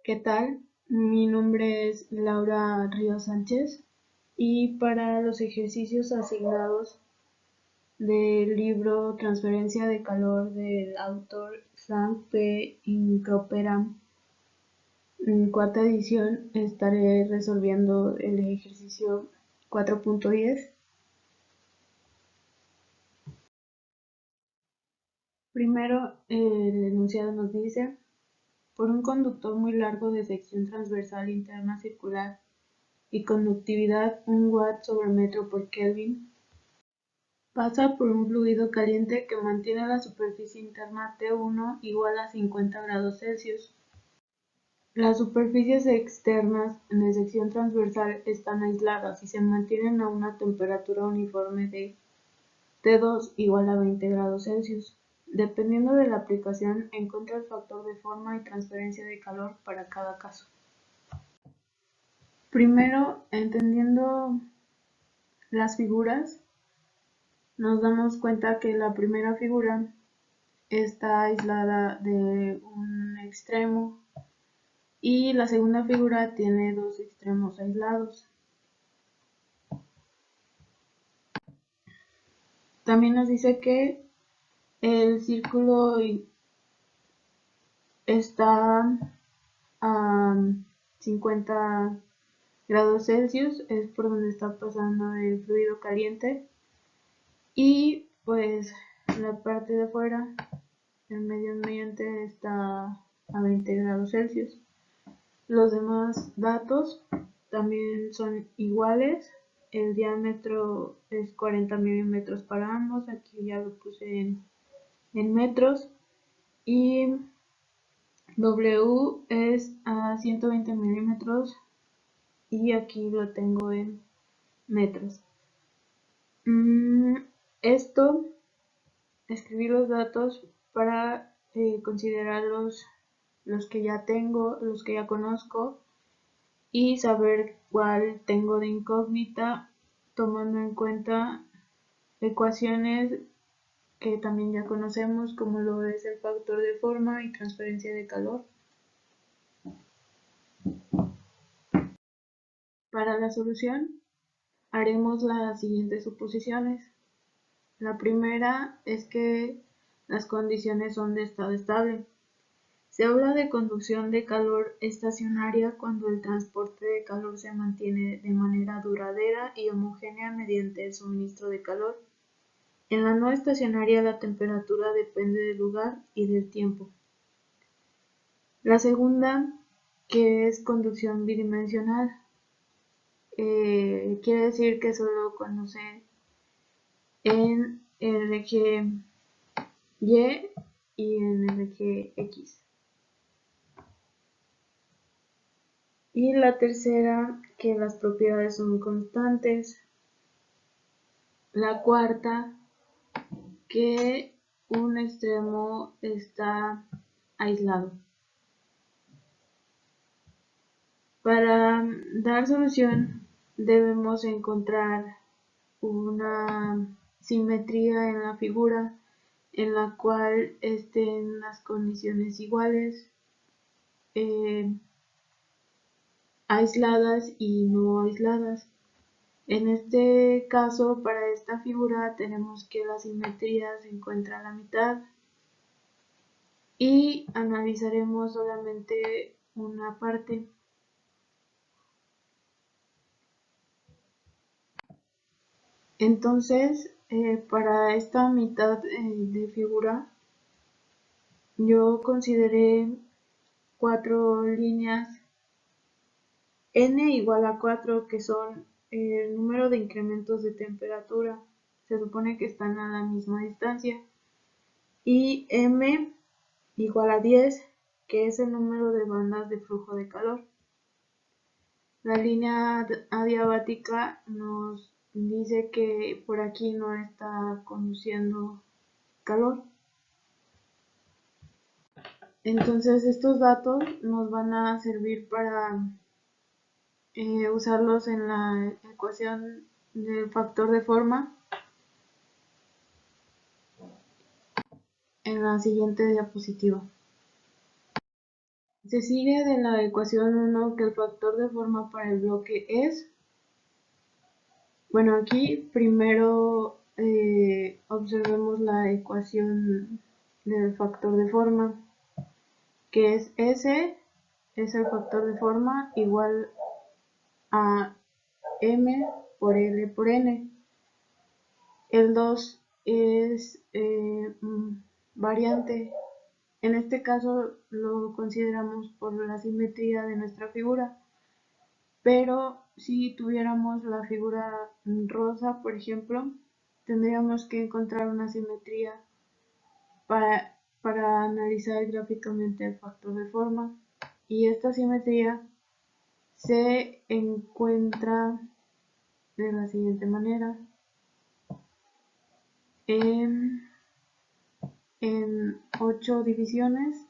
¿Qué tal? Mi nombre es Laura Ríos Sánchez y para los ejercicios asignados del libro Transferencia de calor del autor Frank P. Incropera, en cuarta edición, estaré resolviendo el ejercicio 4.10. Primero, el enunciado nos dice: por un conductor muy largo de sección transversal interna circular y conductividad 1 watt sobre metro por Kelvin, pasa por un fluido caliente que mantiene la superficie interna T1 igual a 50 grados Celsius. Las superficies externas de sección transversal están aisladas y se mantienen a una temperatura uniforme de T2 igual a 20 grados Celsius. Dependiendo de la aplicación, encuentra el factor de forma y transferencia de calor para cada caso. Primero, entendiendo las figuras, nos damos cuenta que la primera figura está aislada de un extremo y la segunda figura tiene dos extremos aislados. También nos dice que el círculo está a 50 grados Celsius, es por donde está pasando el fluido caliente, y pues la parte de afuera, el medio ambiente, está a 20 grados Celsius. Los demás datos también son iguales. El diámetro es 40 milímetros para ambos, aquí ya lo puse en metros, y W es a 120 milímetros y aquí lo tengo en metros. Esto, escribí los datos para considerar los que ya tengo, los que ya conozco, y saber cuál tengo de incógnita, tomando en cuenta ecuaciones que también ya conocemos, como lo es el factor de forma y transferencia de calor. Para la solución, haremos las siguientes suposiciones. La primera es que las condiciones son de estado estable. Se habla de conducción de calor estacionaria cuando el transporte de calor se mantiene de manera duradera y homogénea mediante el suministro de calor. En la no estacionaria, la temperatura depende del lugar y del tiempo. La segunda, que es conducción bidimensional, quiere decir que solo conduce en el eje Y y en el eje X. Y la tercera, que las propiedades son constantes. La cuarta, que un extremo está aislado. Para dar solución debemos encontrar una simetría en la figura en la cual estén las condiciones iguales, aisladas y no aisladas. En este caso, para esta figura, tenemos que la simetría se encuentra a la mitad y analizaremos solamente una parte. Entonces, para esta mitad de figura, yo consideré 4 líneas n igual a 4, que son el número de incrementos de temperatura. Se supone que están a la misma distancia. Y m igual a 10, que es el número de bandas de flujo de calor. La línea adiabática nos dice que por aquí no está conduciendo calor. Entonces estos datos nos van a servir para usarlos en la ecuación del factor de forma en la siguiente diapositiva. Se sigue de la ecuación 1 que el factor de forma para el bloque es, bueno, aquí primero observemos la ecuación del factor de forma, que es S, es el factor de forma igual a M por L por N. El 2 es variante. En este caso lo consideramos por la simetría de nuestra figura, pero si tuviéramos la figura rosa, por ejemplo, tendríamos que encontrar una simetría para analizar gráficamente el factor de forma, y esta simetría se encuentra de la siguiente manera. En 8 divisiones,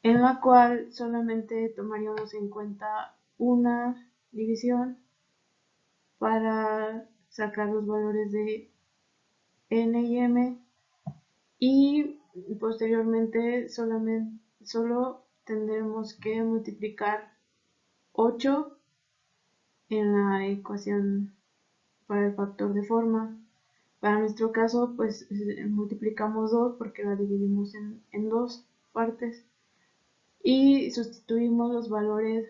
en la cual solamente tomaríamos en cuenta una división para sacar los valores de n y m, y posteriormente solo tendremos que multiplicar 8 en la ecuación para el factor de forma. Para nuestro caso, pues multiplicamos 2 porque la dividimos en dos partes y sustituimos los valores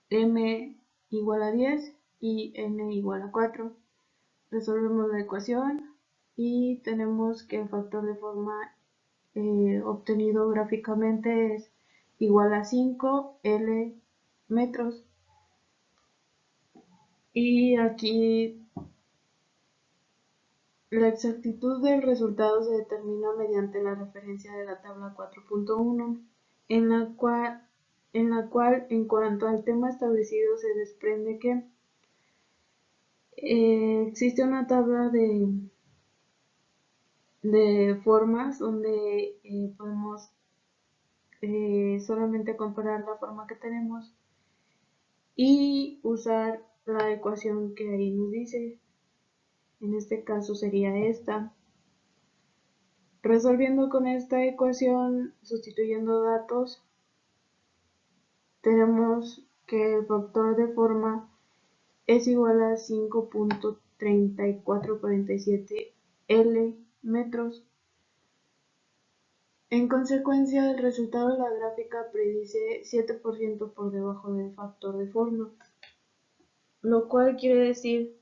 m igual a 10 y n igual a 4. Resolvemos la ecuación y tenemos que el factor de forma obtenido gráficamente es igual a 5 L metros. Y aquí la exactitud del resultado se determina mediante la referencia de la tabla 4.1, en la cual en cuanto al tema establecido se desprende que existe una tabla de formas donde podemos solamente comparar la forma que tenemos y usar la ecuación que ahí nos dice. En este caso sería esta. Resolviendo con esta ecuación, sustituyendo datos, tenemos que el factor de forma es igual a 5.3447 L metros. En consecuencia, el resultado de la gráfica predice 7% por debajo del factor de forma, lo cual quiere decir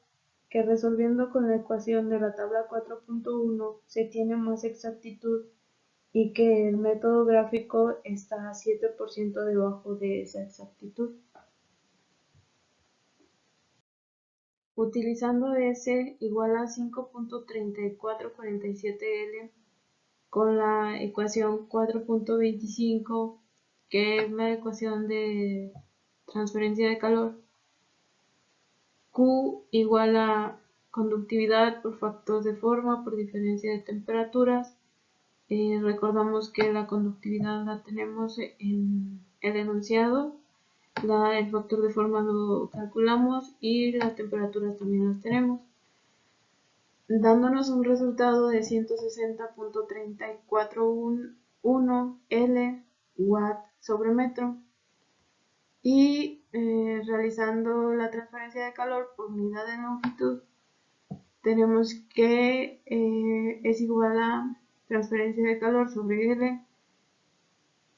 que resolviendo con la ecuación de la tabla 4.1 se tiene más exactitud y que el método gráfico está 7% debajo de esa exactitud. Utilizando S igual a 5.3447L con la ecuación 4.25, que es la ecuación de transferencia de calor, Q igual a conductividad por factor de forma por diferencia de temperaturas. Recordamos que la conductividad la tenemos en el enunciado, el factor de forma lo calculamos y las temperaturas también las tenemos, dándonos un resultado de 160.3411 L watt sobre metro. Y realizando la transferencia de calor por unidad de longitud, tenemos que es igual a transferencia de calor sobre L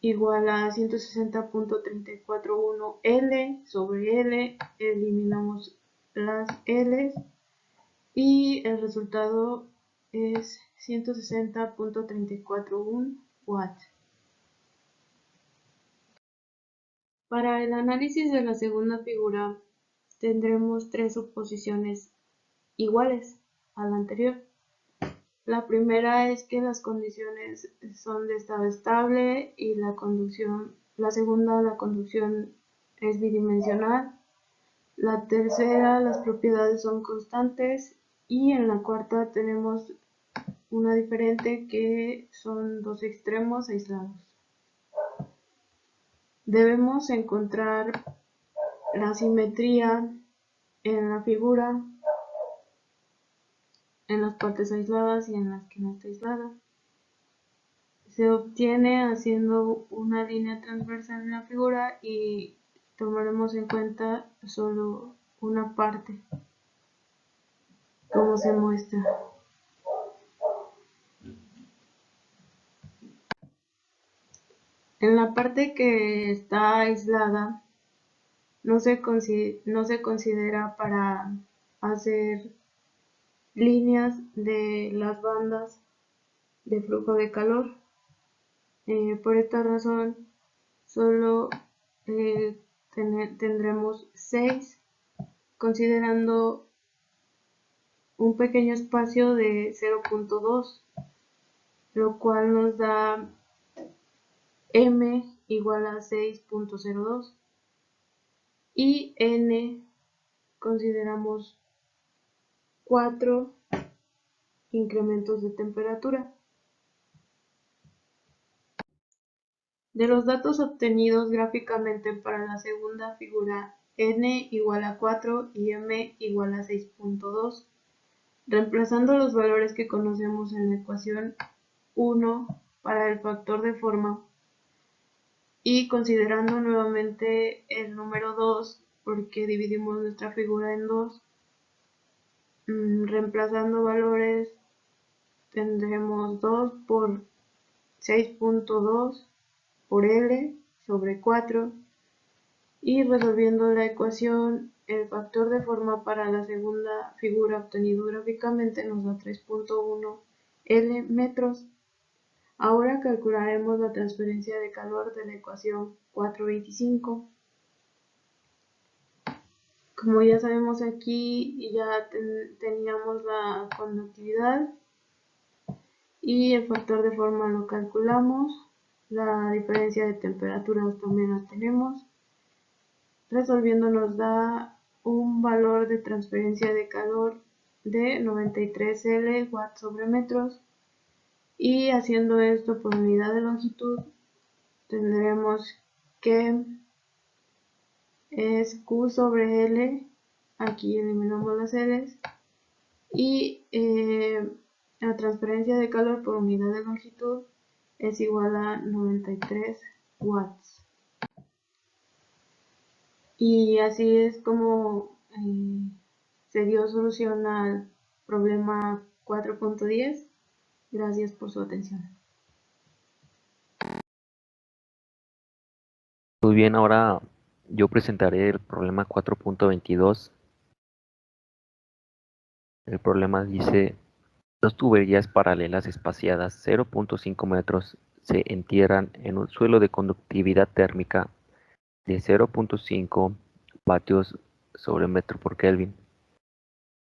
igual a 160.341 L sobre L, eliminamos las L y el resultado es 160.341 watts. Para el análisis de la segunda figura tendremos tres suposiciones iguales a la anterior. La primera es que las condiciones son de estado estable y la segunda, la conducción es bidimensional. La tercera, las propiedades son constantes, y en la cuarta tenemos una diferente que son dos extremos aislados. Debemos encontrar la simetría en la figura, en las partes aisladas y en las que no está aislada. se obtiene haciendo una línea transversal en la figura y tomaremos en cuenta solo una parte, como se muestra. En la parte que está aislada no se considera para hacer líneas de las bandas de flujo de calor. Por esta razón, solo tendremos 6, considerando un pequeño espacio de 0.2, lo cual nos da m igual a 6.02 y n consideramos 4 incrementos de temperatura. De los datos obtenidos gráficamente para la segunda figura, n igual a 4 y m igual a 6.2, reemplazando los valores que conocemos en la ecuación 1 para el factor de forma y considerando nuevamente el número 2 porque dividimos nuestra figura en 2, reemplazando valores tendremos 2 por 6.2 por L sobre 4 y resolviendo la ecuación el factor de forma para la segunda figura obtenido gráficamente nos da 3.1 L metros. Ahora calcularemos la transferencia de calor de la ecuación 425. Como ya sabemos aquí ya teníamos la conductividad y el factor de forma lo calculamos, la diferencia de temperaturas también la tenemos, resolviendo nos da un valor de transferencia de calor de 93 L watts sobre metros y haciendo esto por unidad de longitud tendremos que es Q sobre L, aquí eliminamos las L's y la transferencia de calor por unidad de longitud es igual a 93 watts. Y así es como se dio solución al problema 4.10. Gracias por su atención. Muy bien, ahora yo presentaré el problema 4.22. El problema dice: dos tuberías paralelas espaciadas 0.5 metros se entierran en un suelo de conductividad térmica de 0.5 vatios sobre metro por Kelvin.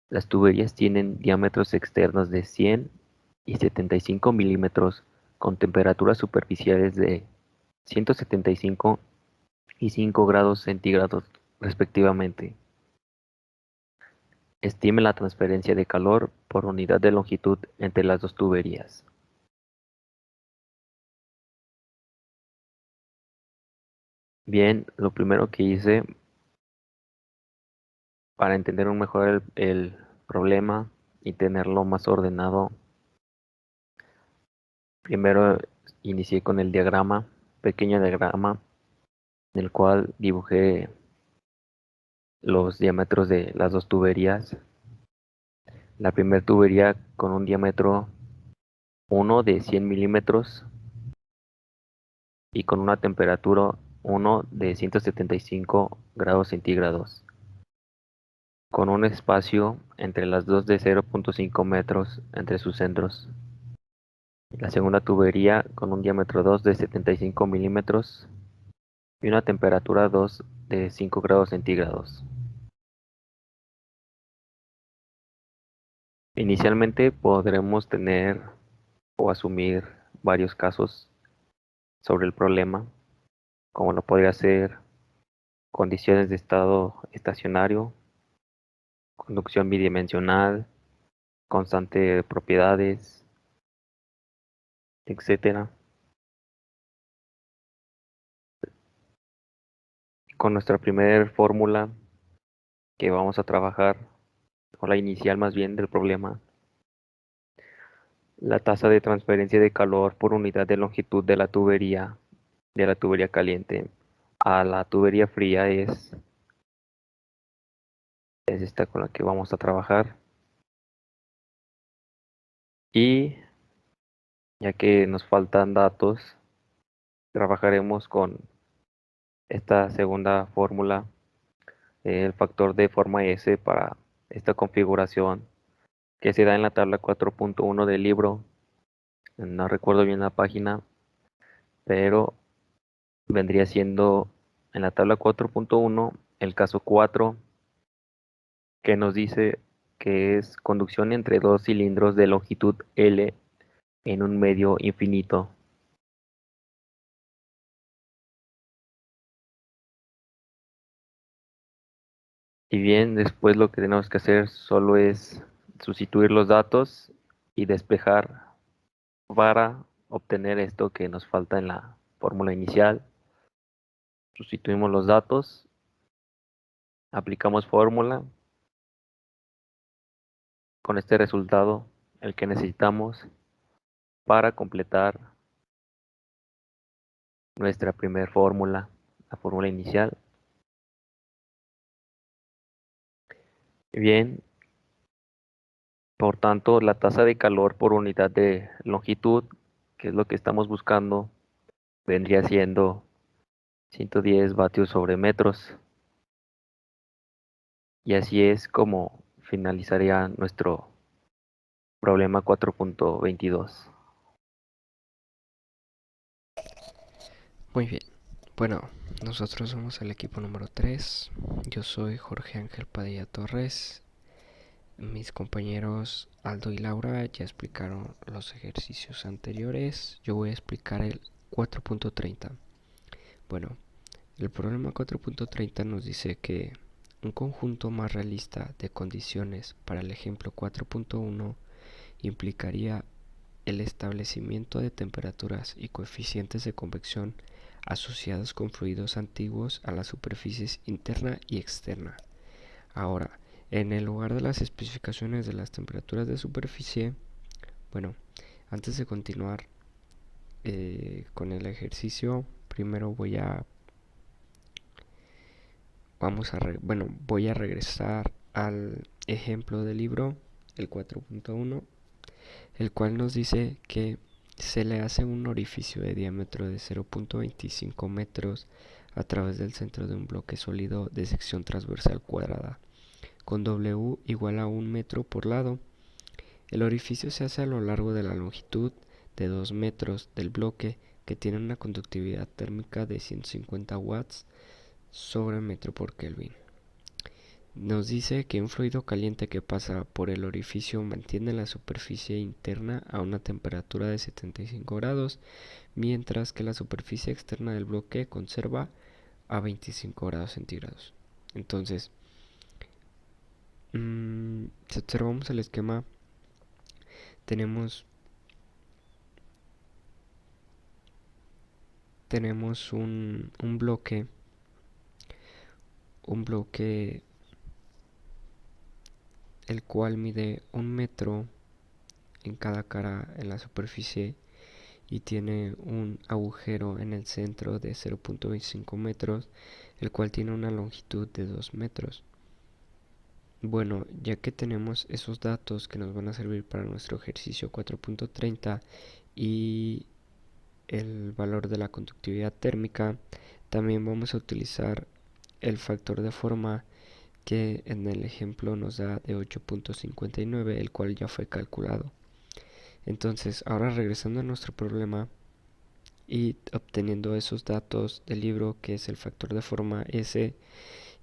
Las tuberías tienen diámetros externos de 100 y 75 milímetros con temperaturas superficiales de 175 y 5 grados centígrados respectivamente. Estime la transferencia de calor por unidad de longitud entre las dos tuberías. Bien, lo primero que hice para entender un mejor el problema y tenerlo más ordenado, primero inicié con el diagrama, pequeño diagrama, en el cual dibujé los diámetros de las dos tuberías. La primera tubería con un diámetro 1 de 100 milímetros y con una temperatura 1 de 175 grados centígrados, con un espacio entre las dos de 0.5 metros entre sus centros. La segunda tubería con un diámetro 2 de 75 milímetros y una temperatura 2 de 5 grados centígrados. Inicialmente podremos tener o asumir varios casos sobre el problema, como lo podría ser condiciones de estado estacionario, conducción bidimensional, constante de propiedades, etcétera. Con nuestra primera fórmula que vamos a trabajar, o la inicial más bien del problema, La tasa de transferencia de calor por unidad de longitud de la tubería caliente a la tubería fría es esta con la que vamos a trabajar. Y ya que nos faltan datos, trabajaremos con esta segunda fórmula, el factor de forma S para esta configuración que se da en la tabla 4.1 del libro. No recuerdo bien la página, pero vendría siendo en la tabla 4.1 el caso 4, que nos dice que es conducción entre dos cilindros de longitud L en un medio infinito. Y bien, después lo que tenemos que hacer solo es sustituir los datos y despejar para obtener esto que nos falta en la fórmula inicial. Sustituimos los datos, aplicamos fórmula con este resultado, el que necesitamos para completar nuestra primera fórmula, la fórmula inicial. Bien, por tanto, la tasa de calor por unidad de longitud, que es lo que estamos buscando, vendría siendo 110 vatios sobre metros. Y así es como finalizaría nuestro problema 4.22. Muy bien. Bueno, nosotros somos el equipo número 3. Yo soy Jorge Ángel Padilla Torres. Mis compañeros Aldo y Laura ya explicaron los ejercicios anteriores. Yo voy a explicar el 4.30. Bueno, el problema 4.30 nos dice que un conjunto más realista de condiciones para el ejemplo 4.1 implicaría el establecimiento de temperaturas y coeficientes de convección asociados con fluidos antiguos a las superficies interna y externa. Ahora, en el lugar de las especificaciones de las temperaturas de superficie, bueno, antes de continuar con el ejercicio, primero voy a regresar al ejemplo del libro, el 4.1, el cual nos dice que se le hace un orificio de diámetro de 0.25 metros a través del centro de un bloque sólido de sección transversal cuadrada, con W igual a 1 metro por lado. El orificio se hace a lo largo de la longitud de 2 metros del bloque, que tiene una conductividad térmica de 150 watts sobre metro por Kelvin. Nos dice que un fluido caliente que pasa por el orificio mantiene la superficie interna a una temperatura de 75 grados, mientras que la superficie externa del bloque conserva a 25 grados centígrados. Entonces, si observamos el esquema, tenemos un bloque el cual mide 1 metro en cada cara en la superficie y tiene un agujero en el centro de 0.25 metros, el cual tiene una longitud de 2 metros. Bueno, ya que tenemos esos datos que nos van a servir para nuestro ejercicio 4.30 y el valor de la conductividad térmica, también vamos a utilizar el factor de forma que en el ejemplo nos da de 8.59, el cual ya fue calculado. Entonces, ahora regresando a nuestro problema y obteniendo esos datos del libro, que es el factor de forma S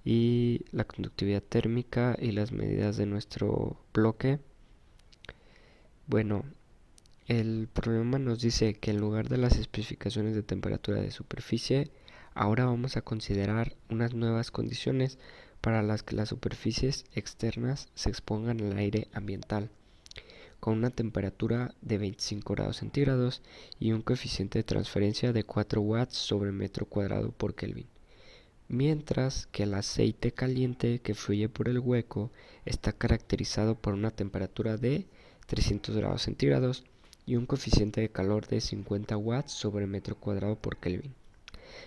y la conductividad térmica y las medidas de nuestro bloque, bueno, el problema nos dice que en lugar de las especificaciones de temperatura de superficie, ahora vamos a considerar unas nuevas condiciones para las que las superficies externas se expongan al aire ambiental, con una temperatura de 25 grados centígrados y un coeficiente de transferencia de 4 watts sobre metro cuadrado por Kelvin, mientras que el aceite caliente que fluye por el hueco está caracterizado por una temperatura de 300 grados centígrados y un coeficiente de calor de 50 watts sobre metro cuadrado por Kelvin.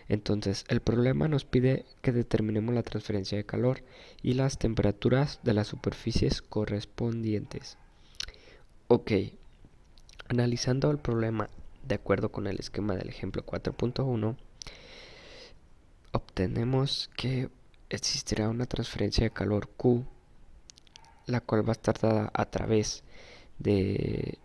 Entonces, el problema nos pide que determinemos la transferencia de calor y las temperaturas de las superficies correspondientes. Ok, analizando el problema de acuerdo con el esquema del ejemplo 4.1, obtenemos que existirá una transferencia de calor Q, la cual va a estar dada a través de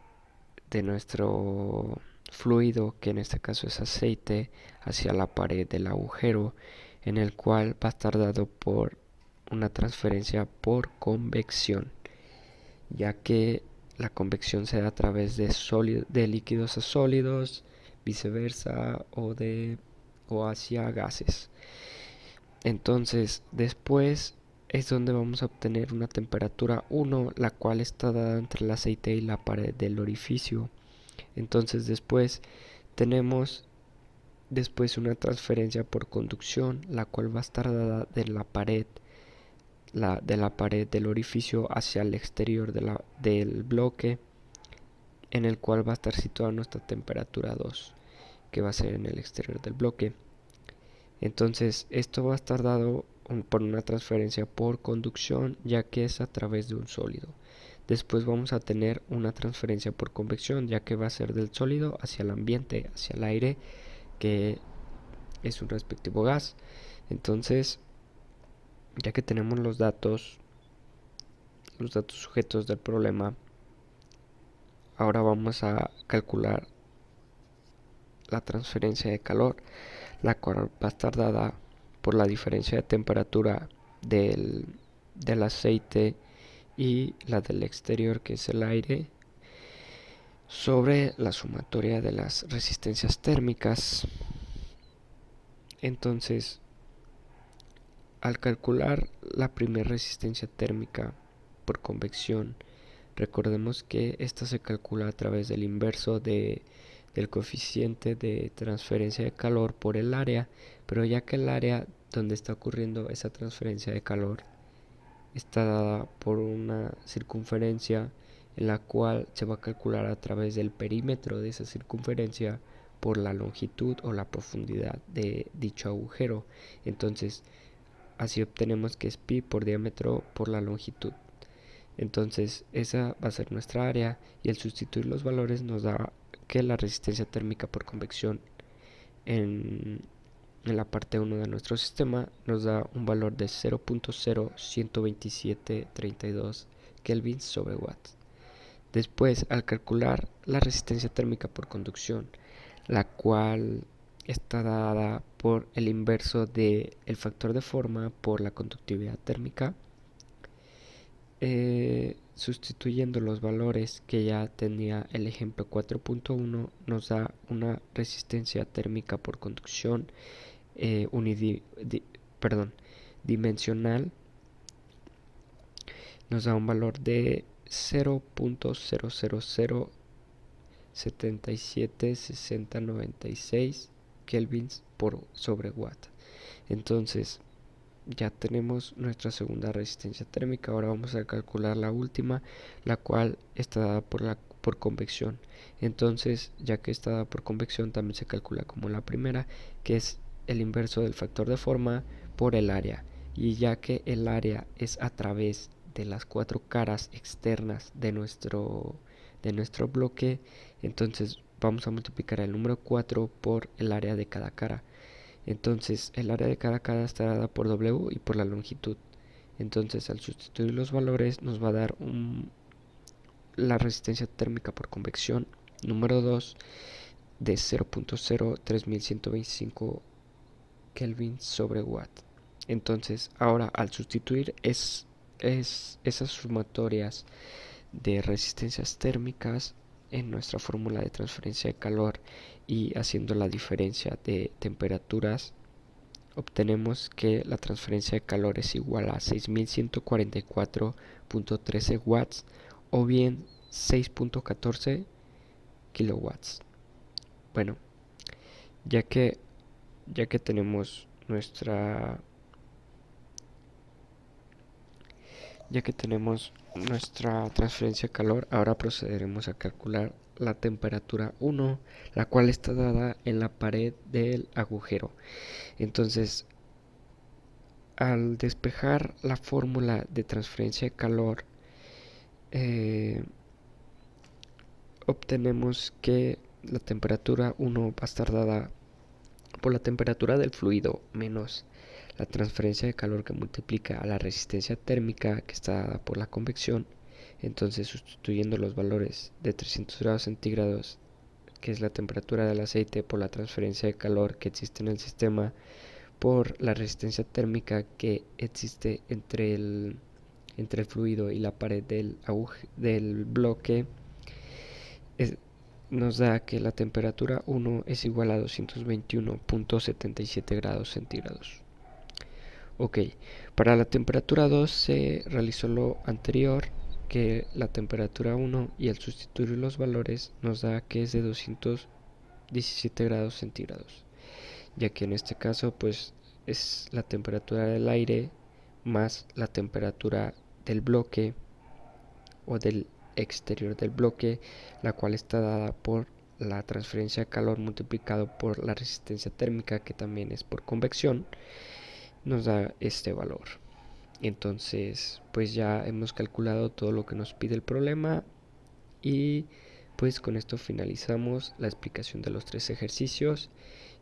nuestro fluido, que en este caso es aceite, hacia la pared del agujero, en el cual va a estar dado por una transferencia por convección, ya que la convección se da a través de líquidos a sólidos, viceversa, o hacia gases. Entonces, después es donde vamos a obtener una temperatura 1, la cual está dada entre el aceite y la pared del orificio. Entonces después tenemos una transferencia por conducción, la cual va a estar dada de la pared del orificio hacia el exterior del bloque, en el cual va a estar situada nuestra temperatura 2, que va a ser en el exterior del bloque. Entonces esto va a estar dado por una transferencia por conducción, ya que es a través de un sólido. Después vamos a tener una transferencia por convección, ya que va a ser del sólido hacia el ambiente, hacia el aire, que es un respectivo gas. Entonces, ya que tenemos los datos sujetos del problema, ahora vamos a calcular la transferencia de calor, la cual va a estar dada por la diferencia de temperatura del aceite y la del exterior, que es el aire, sobre la sumatoria de las resistencias térmicas. Entonces, al calcular la primera resistencia térmica por convección, recordemos que esta se calcula a través del inverso del coeficiente de transferencia de calor por el área, pero ya que el área donde está ocurriendo esa transferencia de calor está dada por una circunferencia, en la cual se va a calcular a través del perímetro de esa circunferencia por la longitud o la profundidad de dicho agujero. Entonces, así obtenemos que es pi por diámetro por la longitud. Entonces, esa va a ser nuestra área, y al sustituir los valores nos da que la resistencia térmica por convección en la parte 1 de nuestro sistema nos da un valor de 0.012732 kelvins sobre watts. Después, al calcular la resistencia térmica por conducción, la cual está dada por el inverso del factor de forma por la conductividad térmica, sustituyendo los valores que ya tenía el ejemplo 4.1, nos da una resistencia térmica por conducción dimensional, nos da un valor de 0.000776096 kelvins por sobre watt. Entonces, ya tenemos nuestra segunda resistencia térmica. Ahora vamos a calcular la última, la cual está dada por convección. Entonces, ya que está dada por convección, también se calcula como la primera, que es el inverso del factor de forma por el área. Y ya que el área es a través de las 4 caras externas de nuestro bloque, entonces vamos a multiplicar el número 4 por el área de cada cara. Entonces el área de cada cara está dada por W y por la longitud. Entonces, al sustituir los valores nos va a dar la resistencia térmica por convección número 2 de 0.03125 kelvin sobre watt. Entonces, ahora al sustituir esas sumatorias de resistencias térmicas en nuestra fórmula de transferencia de calor y haciendo la diferencia de temperaturas, obtenemos que la transferencia de calor es igual a 6144.13 watts o bien 6.14 kilowatts. Bueno, ya que tenemos nuestra transferencia de calor, ahora procederemos a calcular la temperatura 1, la cual está dada en la pared del agujero. Entonces, al despejar la fórmula de transferencia de calor, obtenemos que la temperatura 1 va a estar dada por la temperatura del fluido menos la transferencia de calor que multiplica a la resistencia térmica que está dada por la convección. Entonces, sustituyendo los valores de 300 grados centígrados, que es la temperatura del aceite, por la transferencia de calor que existe en el sistema, por la resistencia térmica que existe entre el fluido y la pared del bloque, nos da que la temperatura 1 es igual a 221.77 grados centígrados. Ok, para la temperatura 2 se realizó lo anterior, que la temperatura 1, y al sustituir los valores nos da que es de 217 grados centígrados, ya que en este caso pues es la temperatura del aire más la temperatura del bloque o del exterior del bloque, la cual está dada por la transferencia de calor multiplicado por la resistencia térmica, que también es por convección, nos da este valor. Entonces pues ya hemos calculado todo lo que nos pide el problema, y pues con esto finalizamos la explicación de los 3 ejercicios.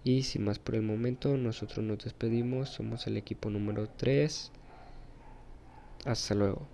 Y sin más por el momento, nosotros nos despedimos. Somos el equipo número 3. Hasta luego.